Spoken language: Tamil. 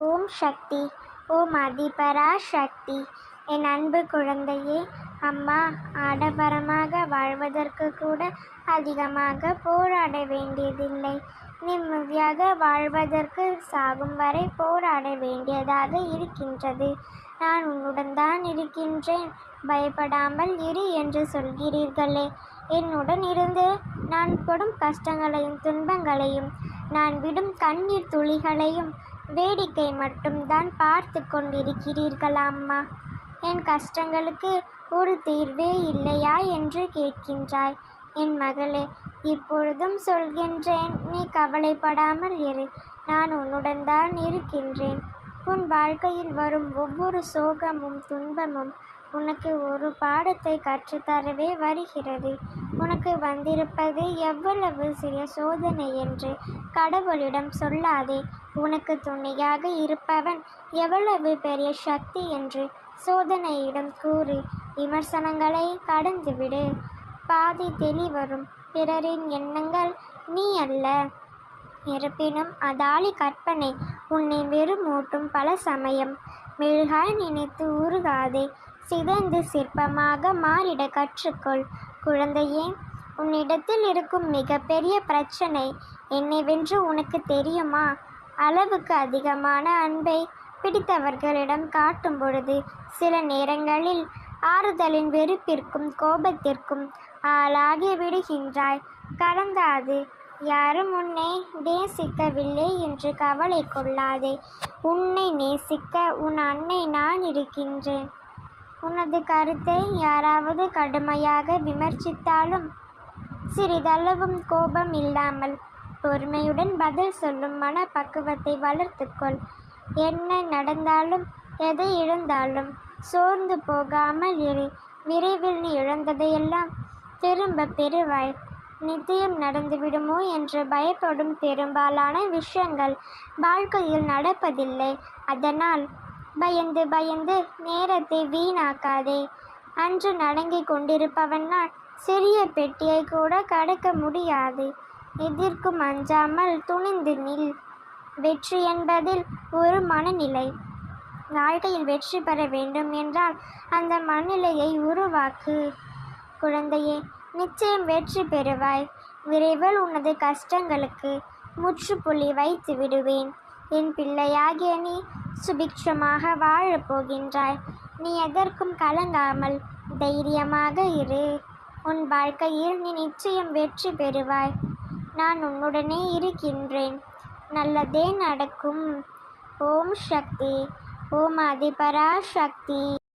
ஓம் சக்தி. ஓம் அதிபரா சக்தி. என் அன்பு குழந்தையே, அம்மா ஆடம்பரமாக வாழ்வதற்கு கூட அதிகமாக போராட வேண்டியதில்லை. நிம்மதியாக வாழ்வதற்கு சாகும் வரை போராட வேண்டியதாக இருக்கின்றது. நான் உன்னுடன் தான் இருக்கின்றேன், பயப்படாமல் இரு என்று சொல்கிறீர்களே. என்னுடன் இருந்து நான் படும் கஷ்டங்களையும் துன்பங்களையும் நான் விடும் கண்ணீர் துளிகளையும் வேடிக்கை மட்டும்தான் பார்த்து கொண்டிருக்கிறீர்களா அம்மா? என் கஷ்டங்களுக்கு ஒரு தீர்வே இல்லையா என்று கேட்கின்றாய். என் மகளே, இப்பொழுதும் சொல்கின்றேன், நீ கவலைப்படாமல் இரு. நான் உன்னுடன் தான் இருக்கின்றேன். உன் வாழ்க்கையில் வரும் ஒவ்வொரு சோகமும் துன்பமும் உனக்கு ஒரு பாடத்தை கற்றுத்தரவே வருகிறது. உனக்கு வந்திருப்பது எவ்வளவு சிறிய சோதனை என்று கடவுளிடம் சொல்லாதே. உனக்கு துணையாக இருப்பவன் எவ்வளவு பெரிய சக்தி என்று சோதனையிடம் கூறி விமர்சனங்களை கடந்துவிடு. பாதி தெளிவரும். பிறரின் எண்ணங்கள் நீ அல்ல. இருப்பினும் அதாளி கற்பனை உன்னை வெறுமூட்டும். பல சமயம் மெழுகாய் நினைத்து உருகாதே. சிதைந்து சிற்பமாக மாறிட கற்றுக்கொள். குழந்தையே, உன்னிடத்தில் இருக்கும் மிகப்பெரிய பிரச்சனை என்னவென்று உனக்கு தெரியுமா? அளவுக்கு அதிகமான அன்பை பிடித்தவர்களிடம் காட்டும் பொழுது சில நேரங்களில் ஆறுதலின் வெறுப்பிற்கும் கோபத்திற்கும் ஆளாகி விடுகின்றாய். கடந்தாது. யாரும் உன்னை நேசிக்கவில்லை என்று கவலை கொள்ளாதே. உன்னை நேசிக்க உன் அன்னை நான் இருக்கின்றேன். உனது கருத்தை யாராவது கடுமையாக விமர்சித்தாலும் சிறிதளவும் கோபம் இல்லாமல் பொறுமையுடன் பதில் சொல்லும் மனப்பக்குவத்தை வளர்த்துக்கொள். என்ன நடந்தாலும் எதை இழந்தாலும் சோர்ந்து போகாமல் இரு. விரைவில் நீ இழந்ததையெல்லாம் திரும்ப பெறுவாய். நிச்சயம் நடந்துவிடுமோ என்று பயப்படும் பெரும்பாலான விஷயங்கள் வாழ்க்கையில் நடப்பதில்லை. அதனால் பயந்து பயந்து நேரத்தை வீணாக்காதே. அன்று நடங்கி கொண்டிருப்பவனால் சிறிய பெட்டியை கூட கடக்க முடியாது. எதற்கும் அஞ்சாமல் துணிந்து நில். வெற்றி என்பதில் ஒரு மனநிலை. வாழ்க்கையில் வெற்றி பெற வேண்டும் என்றால் அந்த மனநிலையை உருவாக்கு. குழந்தையே, நிச்சயம் வெற்றி பெறுவாய். விரைவில் உனது கஷ்டங்களுக்கு முற்றுப்புள்ளி வைத்து விடுவேன். என் பிள்ளையாகிய நீ சுபிக்ஷமாக வாழப் போகின்றாய். நீ எதற்கும் கலங்காமல் தைரியமாக இரு. உன் வாழ்க்கையில் நீ நிச்சயம் வெற்றி பெறுவாய். நான் உன்னுடனே இருக்கின்றேன். நல்லதே நடக்கும். ஓம் சக்தி. ஓம் அதிபரா சக்தி.